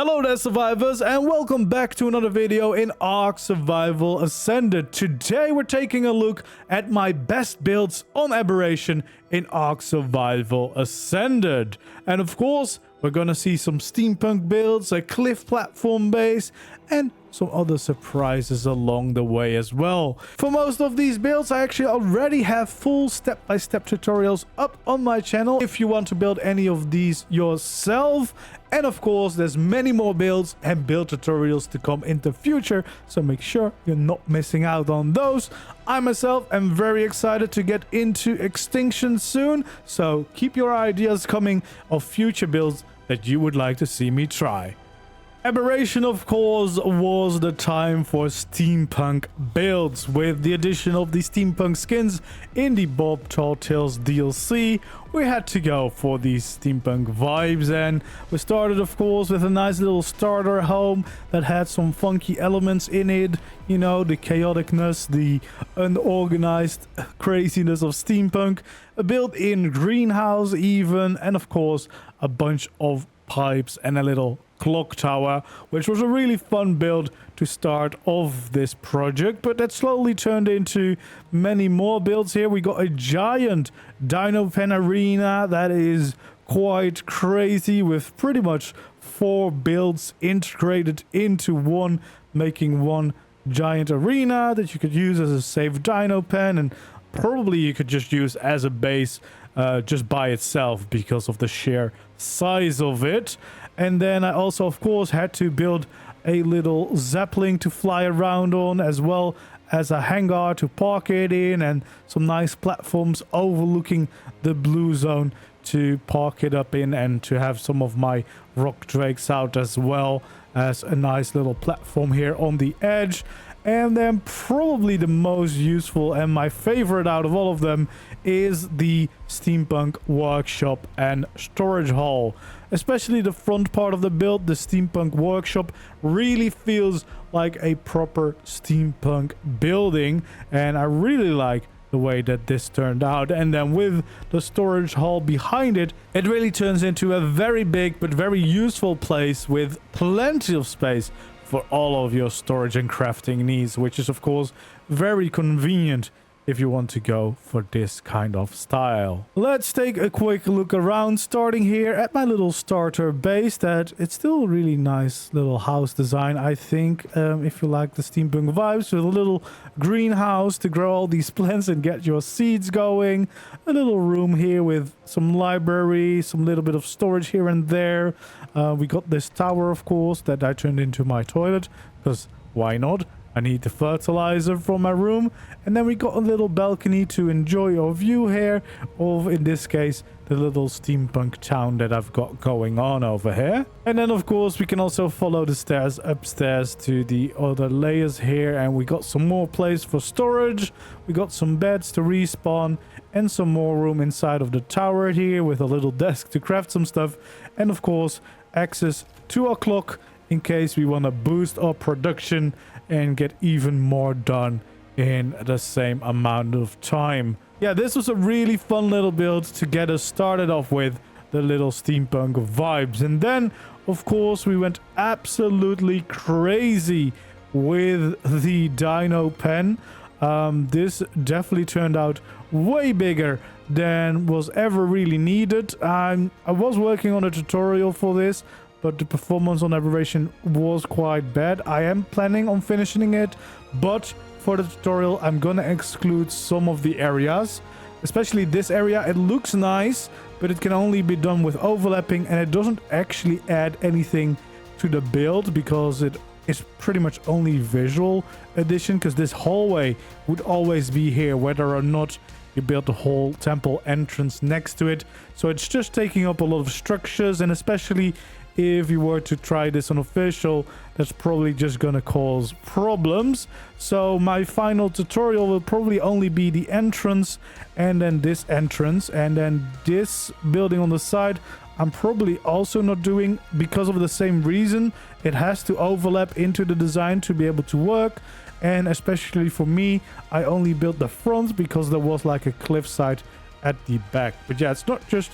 Hello there survivors, and welcome back to another video in ARK Survival Ascended. Today we're taking a look at my best builds on Aberration in ARK Survival Ascended. And of course, we're gonna see some steampunk builds, a cliff platform base, and some other surprises along the way as well. For most of these builds, I actually already have full step-by-step tutorials up on my channel if you want to build any of these yourself. And of course, there's many more builds and build tutorials to come in the future, so make sure you're not missing out on those. I myself am very excited to get into Extinction soon, so keep your ideas coming of future builds that you would like to see me try. Aberration, of course, was the time for steampunk builds. With the addition of the steampunk skins in the Bob Tall Tales DLC, we had to go for these steampunk vibes, and we started, of course, with a nice little starter home that had some funky elements in it. You know, the chaoticness, the unorganized craziness of steampunk, a built-in greenhouse even, and of course, a bunch of pipes and a little clock tower, which was a really fun build to start off this project, but that slowly turned into many more builds. Here we got a giant dino pen arena that is quite crazy, with pretty much 4 builds integrated into one, making one giant arena that you could use as a safe dino pen, and probably you could just use as a base just by itself because of the sheer size of it. And then I also, of course, had to build a little zeppelin to fly around on, as well as a hangar to park it in, and some nice platforms overlooking the blue zone to park it up in, and to have some of my rock drakes out, as well as a nice little platform here on the edge. And then probably the most useful and my favorite out of all of them is the steampunk workshop and storage hall. Especially the front part of the build, the steampunk workshop, really feels like a proper steampunk building, and I really like the way that this turned out. And then with the storage hall behind it, it really turns into a very big but very useful place with plenty of space for all of your storage and crafting needs, which is of course very convenient if you want to go for this kind of style. Let's take a quick look around, starting here at my little starter base. That it's still a really nice little house design, I think, if you like the steampunk vibes, with a little greenhouse to grow all these plants and get your seeds going, a little room here with some library, some little bit of storage here and there. We got this tower, of course, that I turned into my toilet, because why not? I need the fertilizer from my room. And then we got a little balcony to enjoy your view here of, in this case, the little steampunk town that I've got going on over here. And then of course we can also follow the stairs upstairs to the other layers here, and we got some more place for storage. We got some beds to respawn, and some more room inside of the tower here with a little desk to craft some stuff, and of course access to our clock in case we want to boost our production and get even more done in the same amount of time. Yeah, this was a really fun little build to get us started off with the little steampunk vibes. And then, of course, we went absolutely crazy with the dino pen. This definitely turned out way bigger than was ever really needed. I was working on a tutorial for this, but the performance on Aberration was quite bad. I am planning on finishing it, but for the tutorial, I'm gonna exclude some of the areas, especially this area. It looks nice, but it can only be done with overlapping, and it doesn't actually add anything to the build because it is pretty much only visual addition, because this hallway would always be here, whether or not you build the whole temple entrance next to it. So it's just taking up a lot of structures, and especially if you were to try this on official, that's probably just gonna cause problems. So my final tutorial will probably only be the entrance, and then this entrance, and then this building on the side I'm probably also not doing, because of the same reason. It has to overlap into the design to be able to work, and especially for me, I only built the front because there was like a cliffside at the back. But yeah, it's not just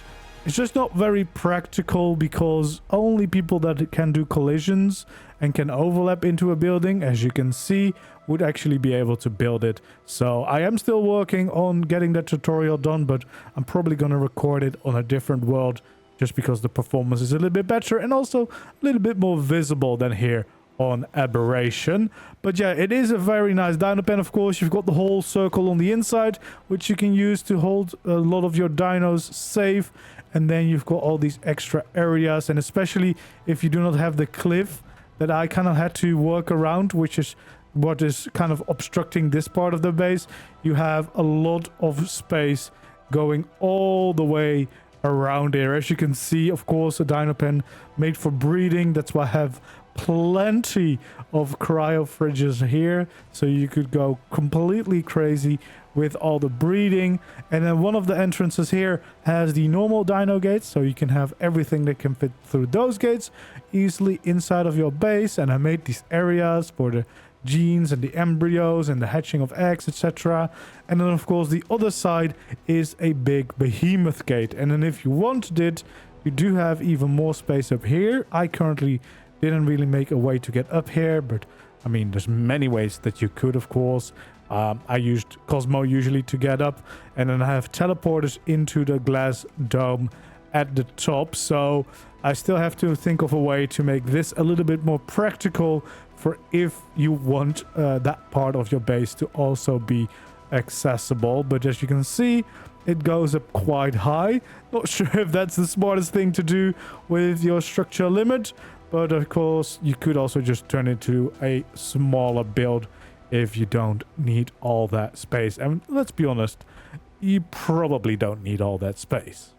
It's just not very practical because only people that can do collisions and can overlap into a building, as you can see, would actually be able to build it. So I am still working on getting that tutorial done, but I'm probably going to record it on a different world just because the performance is a little bit better and also a little bit more visible than here on Aberration. But yeah, it is a very nice dino pen. Of course, you've got the whole circle on the inside, which you can use to hold a lot of your dinos safe. And then you've got all these extra areas, and especially if you do not have the cliff that I kind of had to work around, which is what is kind of obstructing this part of the base, you have a lot of space going all the way around here. As you can see, of course, a dino pen made for breeding. That's why I have plenty of cryo fridges here, so you could go completely crazy with all the breeding. And then one of the entrances here has the normal dino gates, so you can have everything that can fit through those gates easily inside of your base. And I made these areas for the genes and the embryos and the hatching of eggs, etc. And then of course the other side is a big behemoth gate. And then if you wanted it, you do have even more space up here. I currently didn't really make a way to get up here, but I mean, there's many ways that you could, of course. I used Cosmo usually to get up, and then I have teleporters into the glass dome at the top. So I still have to think of a way to make this a little bit more practical for if you want that part of your base to also be accessible. But as you can see, it goes up quite high. Not sure if that's the smartest thing to do with your structure limit, but of course you could also just turn it to a smaller build if you don't need all that space. And let's be honest, you probably don't need all that space.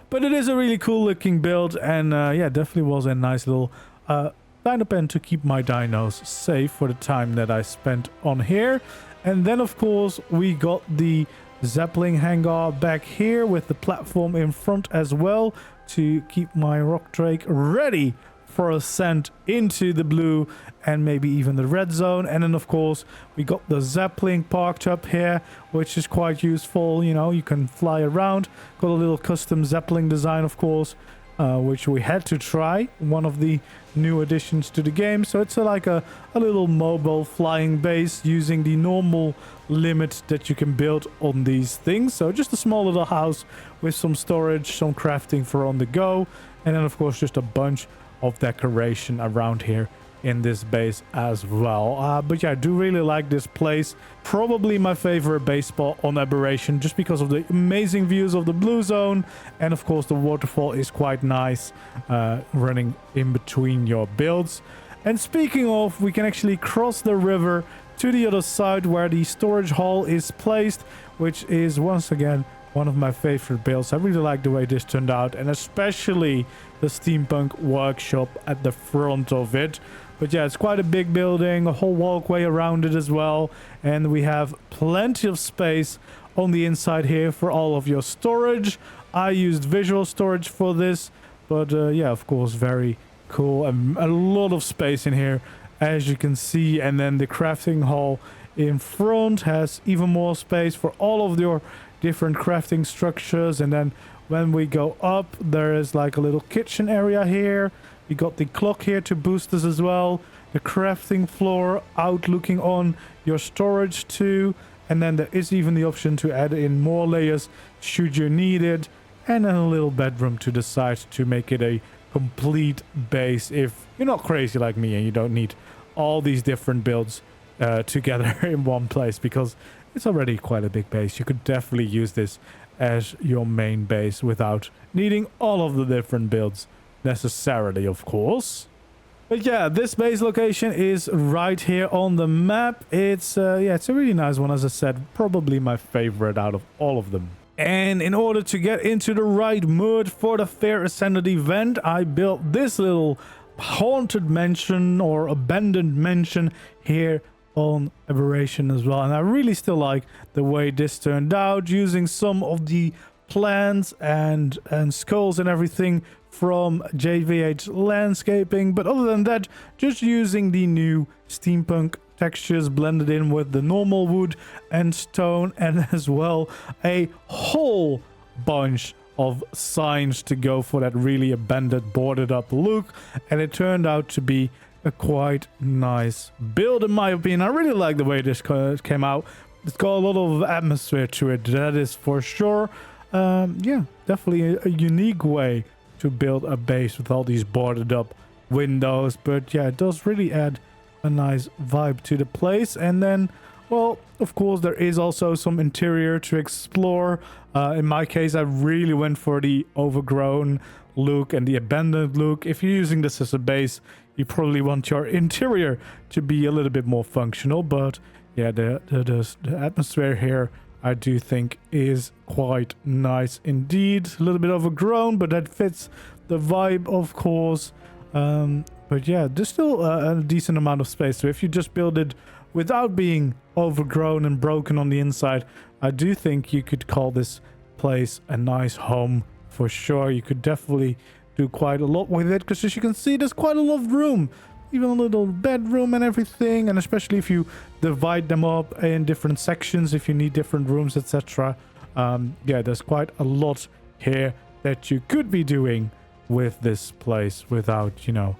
But it is a really cool looking build, and yeah, definitely was a nice little dino pen to keep my dinos safe for the time that I spent on here. And then of course we got the Zeppelin hangar back here with the platform in front as well to keep my rock drake ready for ascent into the blue and maybe even the red zone. And then of course we got the Zeppelin parked up here, which is quite useful. You know, you can fly around. Got a little custom Zeppelin design, of course, which we had to try, one of the new additions to the game. So it's like a little mobile flying base using the normal limit that you can build on these things. So just a small little house with some storage, some crafting for on the go, and then of course just a bunch of decoration around here in this base as well. But yeah, I do really like this place. Probably my favorite base spot on Aberration, just because of the amazing views of the blue zone, and of course the waterfall is quite nice running in between your builds. And speaking of, we can actually cross the river to the other side where the storage hall is placed, which is once again one of my favorite builds. I really like the way this turned out, and especially the steampunk workshop at the front of it. But yeah, it's quite a big building, a whole walkway around it as well, and we have plenty of space on the inside here for all of your storage. I used visual storage for this, but yeah, of course, very cool, and a lot of space in here, as you can see. And then the crafting hall in front has even more space for all of your different crafting structures. And then when we go up, there is like a little kitchen area here. We got the clock here to boost us as well. The crafting floor out looking on your storage too. And then there is even the option to add in more layers should you need it. And then a little bedroom to the side to make it a complete base if you're not crazy like me and you don't need all these different builds together in one place, because it's already quite a big base. You could definitely use this as your main base without needing all of the different builds necessarily, of course. But yeah, this base location is right here on the map. It's yeah, it's a really nice one, as I said, probably my favorite out of all of them. And in order to get into the right mood for the Fair Ascended event, I built this little haunted mansion or abandoned mansion here on Aberration as well. And I really still like the way this turned out, using some of the plants and skulls and everything from JVH landscaping. But other than that, just using the new steampunk textures blended in with the normal wood and stone, and as well a whole bunch of signs to go for that really abandoned, boarded up look, and it turned out to be a quite nice build in my opinion. I really like the way this came out. It's got a lot of atmosphere to it, that is for sure. Yeah, definitely a unique way to build a base with all these boarded up windows, but yeah, it does really add a nice vibe to the place. And then, well, of course, there is also some interior to explore. In my case, I really went for the overgrown look and the abandoned look. If you're using this as a base, you probably want your interior to be a little bit more functional, but yeah, the atmosphere here I do think is quite nice indeed. A little bit overgrown, but that fits the vibe, of course. But yeah, there's still a decent amount of space, so if you just build it without being overgrown and broken on the inside, I do think you could call this place a nice home for sure. You could definitely do quite a lot with it, because as you can see, there's quite a lot of room, even a little bedroom and everything, and especially if you divide them up in different sections, if you need different rooms, etc. Yeah, there's quite a lot here that you could be doing with this place without, you know,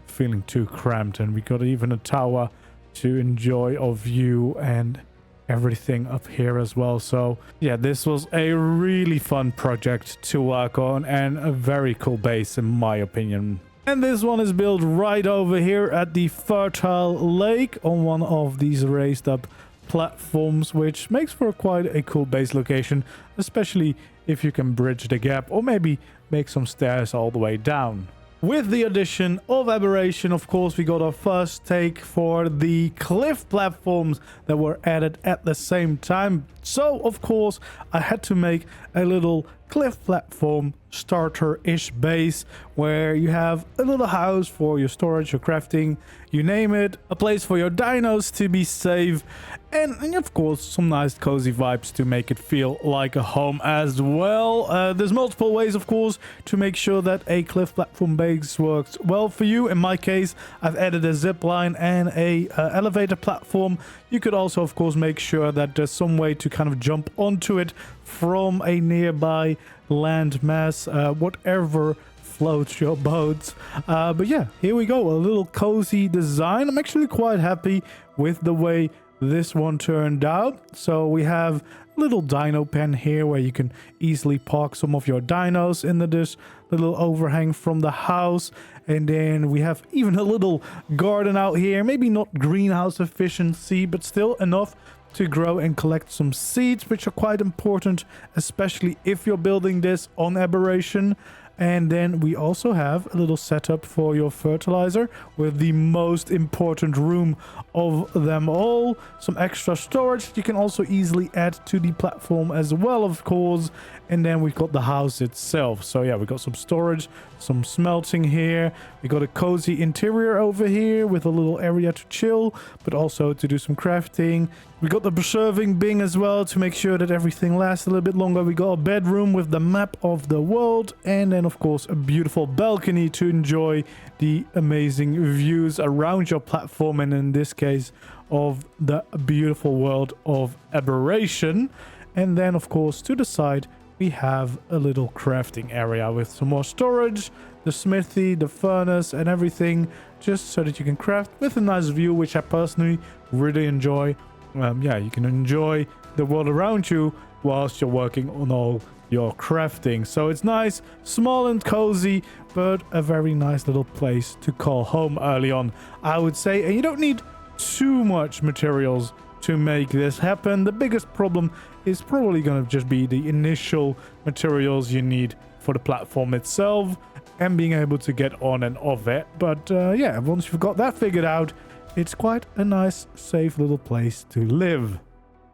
feeling too cramped. And we got even a tower to enjoy our view and everything up here as well. So yeah, this was a really fun project to work on and a very cool base in my opinion. And this one is built right over here at the fertile lake on one of these raised up platforms, which makes for quite a cool base location, especially if you can bridge the gap or maybe make some stairs all the way down. With the addition of Aberration, of course, we got our first take for the cliff platforms that were added at the same time. So, of course, I had to make a little cliff platform starter-ish base where you have a little house for your storage, your crafting, you name it, a place for your dinos to be safe, and of course some nice cozy vibes to make it feel like a home as well. There's multiple ways, of course, to make sure that a cliff platform base works well for you. In my case, I've added a zip line and a elevator platform. You could also, of course, make sure that there's some way to kind of jump onto it from a nearby land mass, whatever floats your boats. But yeah, here we go, a little cozy design. I'm actually quite happy with the way this one turned out. So we have a little dino pen here where you can easily park some of your dinos into this little overhang from the house. And then we have even a little garden out here, maybe not greenhouse efficiency, but still enough to grow and collect some seeds, which are quite important, especially if you're building this on Aberration. And then we also have a little setup for your fertilizer with the most important room of them all. Some extra storage you can also easily add to the platform as well, of course. And then we've got the house itself. So yeah, we've got some storage, some smelting here. We got a cozy interior over here with a little area to chill, but also to do some crafting. We got the preserving bin as well to make sure that everything lasts a little bit longer. We got a bedroom with the map of the world, and then of course a beautiful balcony to enjoy the amazing views around your platform, and in this case of the beautiful world of Aberration. And then of course to the side we have a little crafting area with some more storage, the smithy, the furnace and everything, just so that you can craft with a nice view, which I personally really enjoy. Yeah, you can enjoy the world around you whilst you're working on all your crafting. So it's nice, small and cozy, but a very nice little place to call home early on, I would say. And you don't need too much materials to make this happen. The biggest problem is probably going to just be the initial materials you need for the platform itself and being able to get on and off it. But yeah, once you've got that figured out, it's quite a nice, safe little place to live.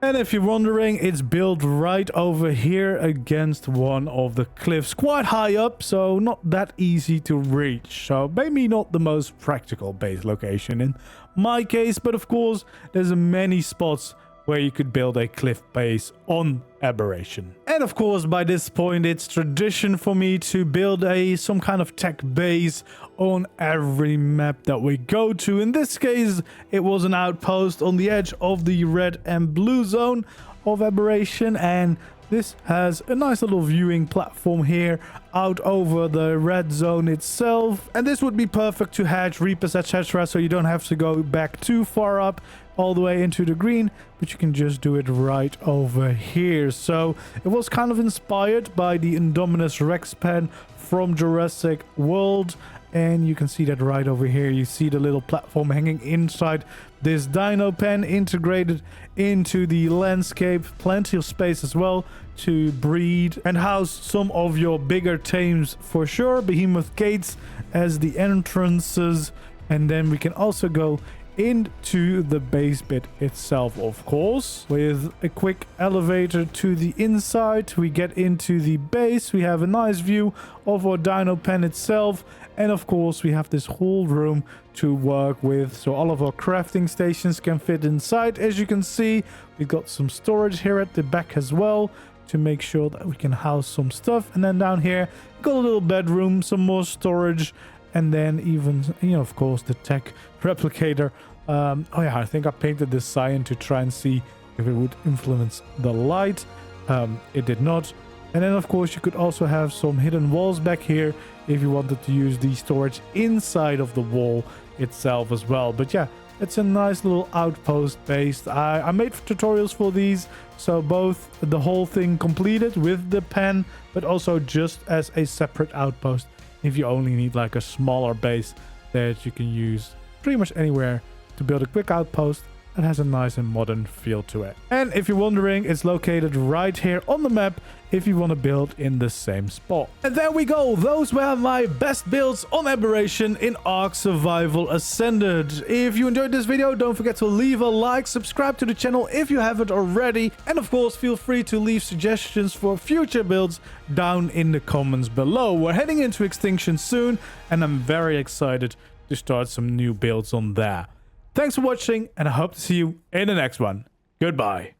And if you're wondering, it's built right over here against one of the cliffs, quite high up, so not that easy to reach. So maybe not the most practical base location in my case, but of course there's many spots where you could build a cliff base on Aberration. And of course, by this point, it's tradition for me to build some kind of tech base on every map that we go to. In this case, it was an outpost on the edge of the red and blue zone of Aberration, and This has a nice little viewing platform here out over the red zone itself. And this would be perfect to hatch reapers, etc. So you don't have to go back too far up all the way into the green, but you can just do it right over here. So it was kind of inspired by the Indominus Rex pen from Jurassic World. And you can see that right over here. You see the little platform hanging inside this dino pen, integrated into the landscape. Plenty of space as well to breed and house some of your bigger tames for sure. Behemoth gates as the entrances. And then we can also go into the base bit itself, of course, with a quick elevator to the inside. We get into the base. We have a nice view of our dino pen itself, and of course we have this whole room to work with, so all of our crafting stations can fit inside. As you can see, we got some storage here at the back as well to make sure that we can house some stuff. And then down here we got a little bedroom, some more storage, and then even, you know, of course, the tech replicator. Oh yeah, I think I painted this cyan to try and see if it would influence the light. It did not. And then, of course, you could also have some hidden walls back here if you wanted to use the storage inside of the wall itself as well. But yeah, it's a nice little outpost base. I made tutorials for these, so both the whole thing completed with the pen, but also just as a separate outpost if you only need like a smaller base that you can use pretty much anywhere to build a quick outpost that has a nice and modern feel to it. And if you're wondering, it's located right here on the map if you want to build in the same spot. And there we go. Those were my best builds on Aberration in ARK Survival Ascended. If you enjoyed this video, don't forget to leave a like, subscribe to the channel if you haven't already, and of course feel free to leave suggestions for future builds down in the comments below. We're heading into extinction soon, and I'm very excited to start some new builds on there. Thanks for watching, and I hope to see you in the next one. Goodbye.